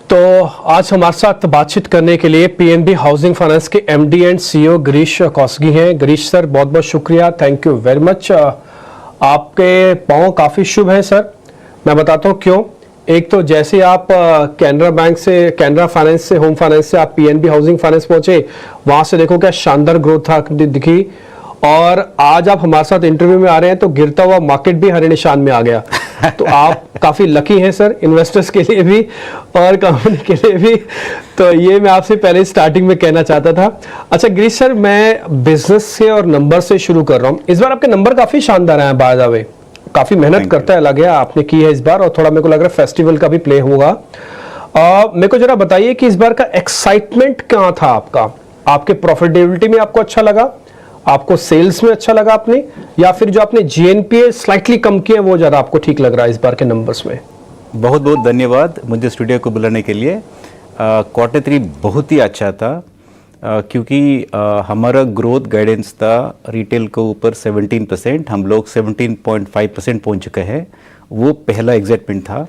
तो आज हमारे साथ बातचीत करने के लिए पीएनबी हाउसिंग फाइनेंस के MD and CEO Girish Kausgi हैं। गिरीश सर, बहुत बहुत शुक्रिया, थैंक यू वेरी मच। आपके पाँव काफ़ी शुभ हैं सर। मैं बताता हूँ क्यों। एक तो जैसे आप कैनरा बैंक से, कैनरा फाइनेंस से, होम फाइनेंस से आप पीएनबी हाउसिंग फाइनेंस पहुंचे, वहां से देखो क्या शानदार ग्रोथ दिखी, और आज आप हमारे साथ इंटरव्यू में आ रहे हैं तो गिरता हुआ मार्केट भी हरे निशान में आ गया। तो आप काफी लकी हैं सर, इन्वेस्टर्स के लिए भी और कंपनी के लिए भी। तो ये मैं आपसे पहले स्टार्टिंग में कहना चाहता था। अच्छा गिरीश सर, मैं बिजनेस से और नंबर से शुरू कर रहा हूँ। इस बार आपके नंबर काफी शानदार हैं बाय द वे, काफी मेहनत करता है लग गया आपने की है इस बार, और थोड़ा मेरे को लग रहा है फेस्टिवल का भी प्ले होगा। मेरे को जरा बताइए कि इस बार का एक्साइटमेंट क्या था आपका? आपके प्रॉफिटेबिलिटी में आपको अच्छा लगा, आपको सेल्स में अच्छा लगा आपने, या फिर जो आपने जीएनपीए स्लाइटली कम किया वो ज्यादा आपको ठीक लग रहा है इस बार के नंबर्स में? बहुत बहुत धन्यवाद मुझे स्टूडियो को बुलाने के लिए। क्वार्टर 3 बहुत ही अच्छा था, क्योंकि हमारा ग्रोथ गाइडेंस था रिटेल के ऊपर 17%, हम लोग 17.5% पहुंच चुके हैं। वो पहला एक्साइटमेंट था,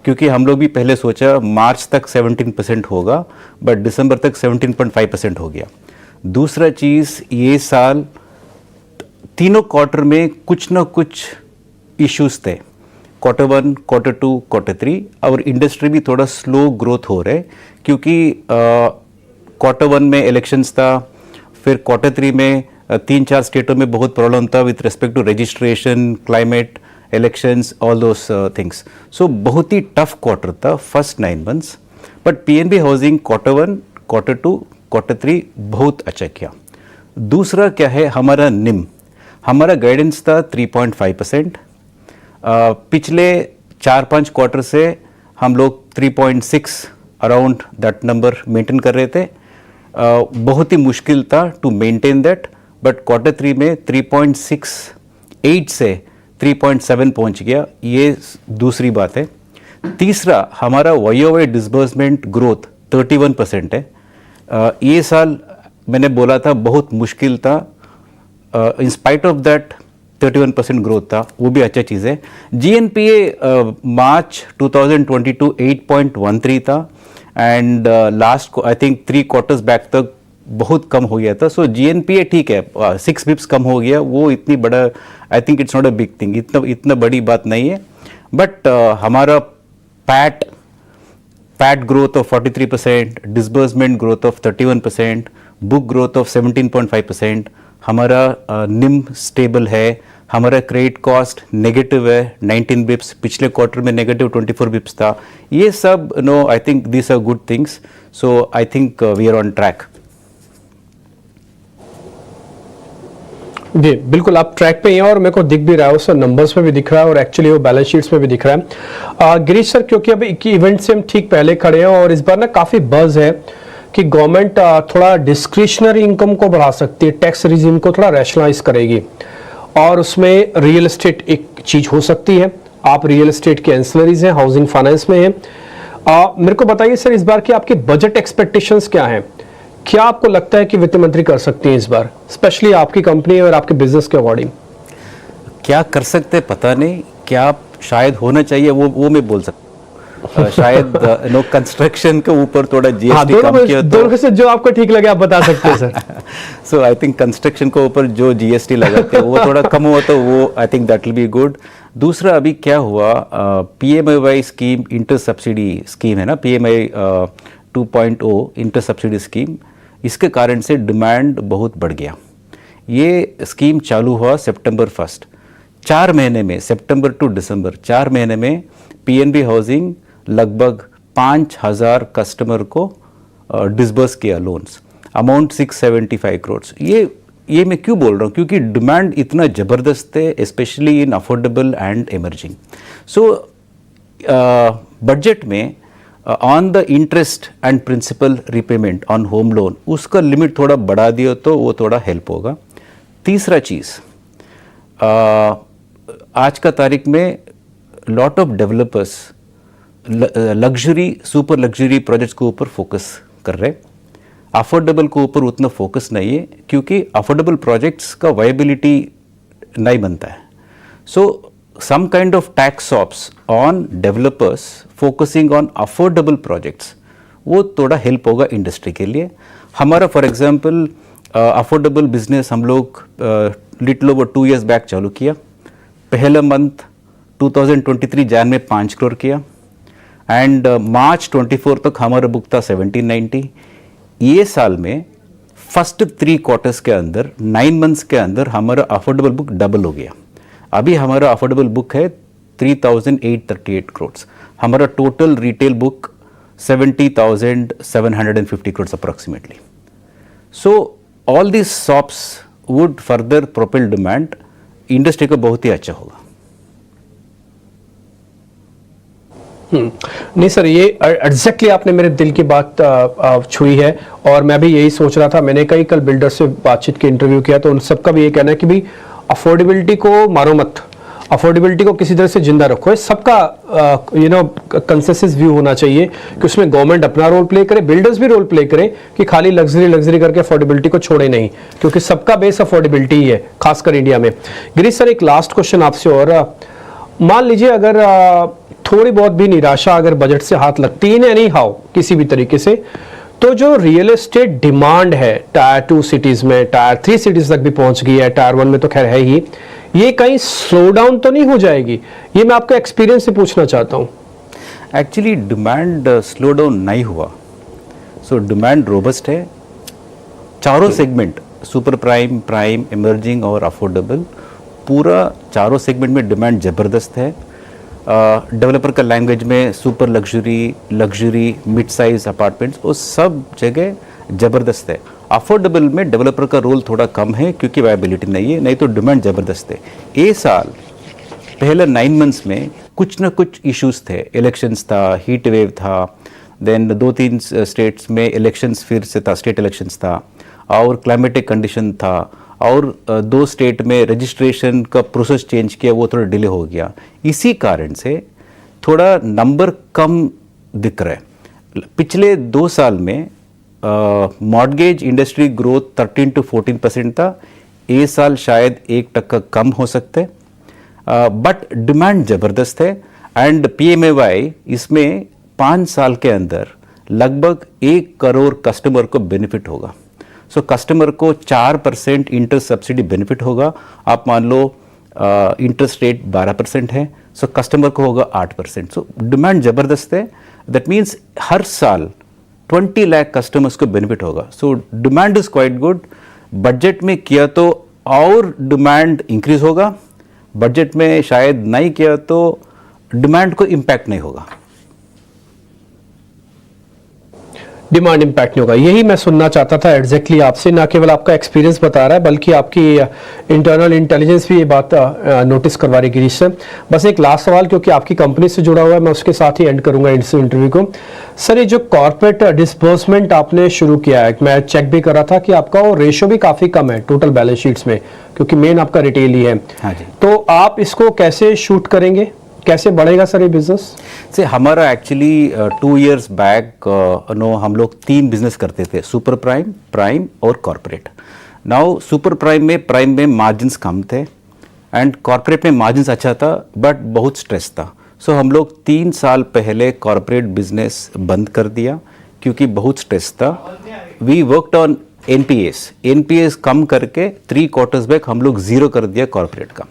क्योंकि हम लोग भी पहले सोचा मार्च तक 17% होगा, बट दिसंबर तक 17.5% हो गया। दूसरा चीज़, ये साल तीनों क्वार्टर में कुछ ना कुछ इश्यूज थे, क्वार्टर 1, क्वार्टर 2, क्वार्टर 3, और इंडस्ट्री भी थोड़ा स्लो ग्रोथ हो रहा है, क्योंकि क्वार्टर 1 में इलेक्शंस था, फिर क्वार्टर 3 में 3-4 स्टेटों में बहुत प्रॉब्लम था with respect to registration, climate, elections, all those things. So बहुत ही टफ क्वार्टर था first 9 months, but PNB housing quarter 1, quarter 2, quarter 3 बहुत अच्छा किया। दूसरा क्या है, हमारा निम, हमारा गाइडेंस था 3.5%। पिछले 4-5 क्वार्टर से हम लोग 3.6 अराउंड दैट नंबर मेंटेन कर रहे थे। बहुत ही मुश्किल था to maintain that, but quarter 3 में 3.68 से 3.7 पहुंच गया। ये दूसरी बात है। तीसरा, हमारा YoY डिसबर्समेंट ग्रोथ 31% है। ये साल मैंने बोला था बहुत मुश्किल था, in spite of that 31% growth था, वो भी अच्छा चीज़ है। जीएनपीए मार्च 2022 8.13 था, and last I think 3 quarters back तक बहुत कम हो गया था। सो जीएनपीए ठीक है, 6 बिप्स कम हो गया, वो इतनी बड़ा, I think it's not a big thing, इतना बड़ी बात नहीं है। बट हमारा PAT growth of 43%, disbursement growth of 31%, book growth of 17.5%, हमारा निम स्टेबल है, हमारा क्रेडिट कॉस्ट नेगेटिव है 19 बिप्स, पिछले क्वार्टर में नेगेटिव 24 बिप्स था। ये सब I think this are good things, so I think we are on track. जी बिल्कुल, आप ट्रैक पे हैं और मेरे को दिख भी रहा है, उससे नंबर्स में भी दिख रहा है और एक्चुअली वो बैलेंस शीट्स में भी दिख रहा है। गिरीश सर, क्योंकि अभी इवेंट से हम ठीक पहले खड़े हैं और इस बार ना काफी बज़ है कि गवर्नमेंट थोड़ा डिस्क्रिशनरी इनकम को बढ़ा सकती है, टैक्स रिजीम को थोड़ा रैशनलाइज करेगी, और उसमें रियल एस्टेट एक चीज हो सकती है। आप रियल एस्टेट के एंसिलरीज हैं, हाउसिंग फाइनेंस में हैं। मेरे को बताइए सर, इस बार की आपकी बजट एक्सपेक्टेशंस क्या हैं? क्या आपको लगता है कि वित्त मंत्री कर सकती हैं इस बार, स्पेशली आपकी कंपनी और आपके बिजनेस के अकॉर्डिंग? क्या कर सकते पता नहीं, क्या शायद होना चाहिए वो मैं बोल सकता हूँ। शायद कंस्ट्रक्शन के ऊपर थोड़ा जीएसटी कम किया तो दोनों से जो आपको ठीक लगे आप बता सकते हैं sir. So I think construction के ऊपर जो जीएसटी लगाते हैं वो थोड़ा कम हुआ तो वो I think that will be good. दूसरा, अभी क्या हुआ, PMAY scheme, inter subsidy scheme है ना, PMAY 2.0 इंटर सब्सिडी स्कीम, इसके कारण से डिमांड बहुत बढ़ गया। ये स्कीम चालू हुआ सितंबर 1। 4 महीने में, सितंबर टू दिसंबर 4 महीने में पीएनबी हाउसिंग लगभग 5,000 कस्टमर को डिसबर्स किया लोन्स, अमाउंट 675 करोड़। ये मैं क्यों बोल रहा हूँ, क्योंकि डिमांड इतना ज़बरदस्त है, specially in affordable and emerging. So budget में on the interest and principal repayment on home loan, उसका लिमिट थोड़ा बढ़ा दिया तो वो थोड़ा हेल्प होगा। तीसरा चीज़, आज का तारीख में lot of developers luxury, super luxury projects के ऊपर फोकस कर रहे हैं, अफोर्डेबल के ऊपर उतना फोकस नहीं है, क्योंकि अफोर्डेबल प्रोजेक्ट्स का वायबिलिटी नहीं बनता है। सो some kind of tax ops on developers focusing on affordable projects वो थोड़ा हेल्प होगा इंडस्ट्री के लिए। हमारा फॉर एग्जांपल अफोर्डेबल बिजनेस हम लोग लिटिल ओवर 2 years बैक चालू किया। पहला मंथ 2023 जैन में 5 करोड़ किया एंड मार्च 24 तक हमारा बुक था 1790। ये साल में फर्स्ट 3 क्वार्टर्स के अंदर 9 मंथ्स के अंदर हमारा अफोर्डेबल बुक डबल हो गया। अभी हमारा अफोर्डेबल बुक है 3838 करोड़। हमारा total retail book 70,750 crore approximately. So all this shops would further propel demand, industry को बहुत ही अच्छा होगा। नहीं सर, ये एग्जैक्टली आपने मेरे दिल की बात छुई है और मैं भी यही सोच रहा था। मैंने कई कल बिल्डर से बातचीत के इंटरव्यू किया तो उन सबका भी ये कहना है कि भाई अफोर्डेबिलिटी को मारो मत, अफोर्डेबिलिटी को किसी तरह से जिंदा रखो। ये सबका कंसेंसस व्यू होना चाहिए कि उसमें गवर्नमेंट अपना रोल प्ले करे, बिल्डर्स भी रोल प्ले करे कि खाली लग्जरी करके अफोर्डेबिलिटी को छोड़े नहीं, क्योंकि सबका बेस अफोर्डेबिलिटी ही है, खासकर इंडिया में। गिरीश सर, एक लास्ट क्वेश्चन आपसे और, मान लीजिए अगर थोड़ी बहुत भी निराशा अगर बजट से हाथ लगती है एनी हाउ किसी भी तरीके से, तो जो रियल एस्टेट डिमांड है टायर 2 सिटीज में, टायर 3 सिटीज तक भी पहुंच गई है, टायर 1 में तो खैर है ही, ये कहीं स्लो डाउन तो नहीं हो जाएगी? ये मैं आपका एक्सपीरियंस से पूछना चाहता हूं। एक्चुअली डिमांड स्लो डाउन नहीं हुआ, सो डिमांड रोबस्ट है। चारों segment, super prime, prime, emerging और अफोर्डेबल, पूरा चारों सेगमेंट में डिमांड ज़बरदस्त है। डेवलपर का लैंग्वेज में super luxury, mid size apartments, वो सब जगह ज़बरदस्त है। अफोर्डेबल में डेवलपर का रोल थोड़ा कम है क्योंकि वायबिलिटी नहीं है, नहीं तो डिमांड ज़बरदस्त है। ये साल पहले 9 मंथ्स में कुछ ना कुछ इश्यूज थे, इलेक्शंस था, हीट वेव था, देन 2-3 स्टेट्स में इलेक्शंस फिर से था, स्टेट इलेक्शंस था, और क्लाइमेटिक कंडीशन था, और 2 स्टेट में रजिस्ट्रेशन का प्रोसेस चेंज किया, वो थोड़ा डिले हो गया। इसी कारण से थोड़ा नंबर कम दिख रहा है। पिछले 2 साल में मॉर्गेज इंडस्ट्री ग्रोथ 13 to 14% था, ये साल शायद 1% कम हो सकते, बट डिमांड ज़बरदस्त है। एंड PMAY इसमें 5 साल के अंदर लगभग 1 करोड़ कस्टमर को बेनिफिट होगा। सो कस्टमर को 4% इंटरेस्ट सब्सिडी बेनिफिट होगा। आप मान लो इंटरेस्ट रेट 12% है, सो कस्टमर को होगा 8%। सो डिमांड ज़बरदस्त है। दैट मीन्स हर साल 20 लाख कस्टमर्स को बेनिफिट होगा। So demand is quite good. Budget में किया तो और डिमांड इंक्रीज होगा, बजट में शायद नहीं किया तो डिमांड को इम्पैक्ट नहीं होगा, डिमांड इंपैक्ट नहीं होगा। यही मैं सुनना चाहता था एग्जैक्टली आपसे। ना केवल आपका एक्सपीरियंस बता रहा है बल्कि आपकी इंटरनल इंटेलिजेंस भी ये बात नोटिस करवा रही गिरीश से। बस एक लास्ट सवाल, क्योंकि आपकी कंपनी से जुड़ा हुआ है, मैं उसके साथ ही एंड करूंगा इस इंटरव्यू को। सर, ये जो कॉर्पोरेट डिस्बर्समेंट आपने शुरू किया है, मैं चेक भी कर रहा था कि आपका वो रेशियो भी काफी कम है टोटल बैलेंस शीट्स में, क्योंकि मेन आपका रिटेल ही है। हाँ जी। तो आप इसको कैसे शूट करेंगे, कैसे बढ़ेगा सर ये बिजनेस? से हमारा एक्चुअली 2 years बैक हम लोग 3 बिजनेस करते थे, सुपर प्राइम, प्राइम और कॉर्पोरेट। नाउ सुपर प्राइम में मार्जिन्स कम थे एंड कॉर्पोरेट में मार्जिन्स अच्छा था बट बहुत स्ट्रेस था। सो हम लोग 3 साल पहले कॉर्पोरेट बिजनेस बंद कर दिया क्योंकि बहुत स्ट्रेस था। वी वर्कड ऑन एनपीएस कम करके 3 quarters बैक हम लोग 0 कर दिया कॉर्पोरेट का।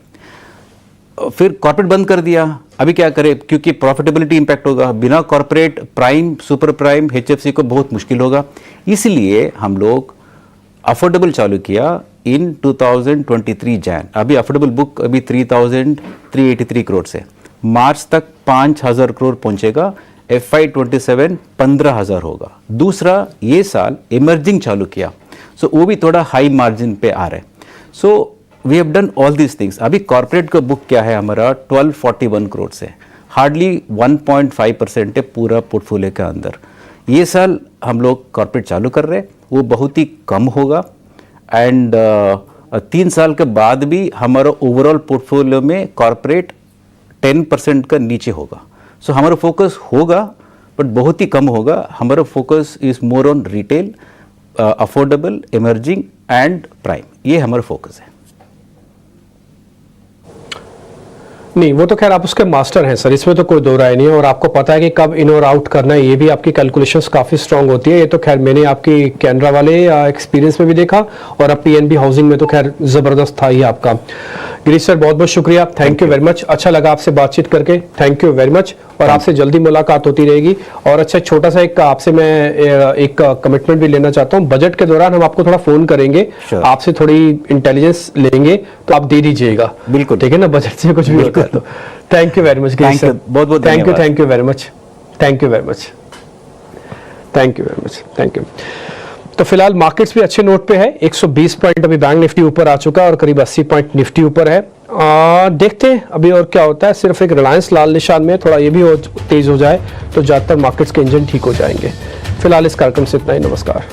फिर कॉर्पोरेट बंद कर दिया। अभी क्या करें, क्योंकि प्रॉफिटेबिलिटी इंपैक्ट होगा, बिना corporate prime, super prime, HFC को बहुत मुश्किल होगा। इसलिए हम लोग अफोर्डेबल चालू किया इन 2023 जैन। अभी अफोर्डेबल बुक अभी 3,383 करोड़ से मार्च तक 5,000 करोड़ पहुंचेगा। FY27 15,000 होगा। दूसरा, ये साल इमर्जिंग चालू किया, सो वो भी थोड़ा हाई मार्जिन पे आ रहा है। So we have done all these things. अभी कॉर्पोरेट का बुक क्या है हमारा 1241 करोड़ से, हार्डली 1.5% है पूरा पोर्टफोलियो के अंदर। ये साल हम लोग कॉर्पोरेट चालू कर रहे हैं, वो बहुत ही कम होगा एंड 3 साल के बाद भी हमारा ओवरऑल पोर्टफोलियो में कॉर्पोरेट 10% का नीचे होगा। सो हमारा फोकस होगा बट बहुत ही कम होगा। हमारा focus is more on retail, affordable, emerging and prime, ये हमारा फोकस है। नहीं, वो तो खैर आप उसके मास्टर हैं सर, इसमें तो कोई दो राय नहीं है, और आपको पता है कि कब इन और आउट करना है, ये भी आपकी कैलकुलेशंस काफ़ी स्ट्रांग होती है। ये तो खैर मैंने आपकी कैनरा वाले एक्सपीरियंस में भी देखा, और अब पीएनबी हाउसिंग में तो खैर ज़बरदस्त था ही आपका। गिरीश सर बहुत बहुत शुक्रिया, थैंक यू वेरी मच, अच्छा लगा आपसे बातचीत करके, थैंक यू वेरी मच, और आपसे जल्दी मुलाकात होती रहेगी। और अच्छा, छोटा सा एक आपसे मैं एक कमिटमेंट भी लेना चाहता हूँ, बजट के दौरान हम आपको थोड़ा फ़ोन करेंगे, Sure. आपसे थोड़ी इंटेलिजेंस लेंगे, तो आप दे दीजिएगा, बिल्कुल। ठीक है ना, बजट से कुछ भी होता है तो। Thank you very much Girish sir, बहुत बहुत धन्यवाद। Thank you very much, thank you very much, thank you very much, thank you. तो फिलहाल मार्केट्स भी अच्छे नोट पे है, 120 पॉइंट अभी बैंक निफ्टी ऊपर आ चुका है और करीब 80 पॉइंट निफ्टी ऊपर है। देखते हैं अभी और क्या होता है, सिर्फ एक रिलायंस लाल निशान में, थोड़ा ये भी तेज हो जाए तो ज्यादातर मार्केट्स के इंजन ठीक हो जाएंगे। फिलहाल इस कार्यक्रम से इतना ही, नमस्कार।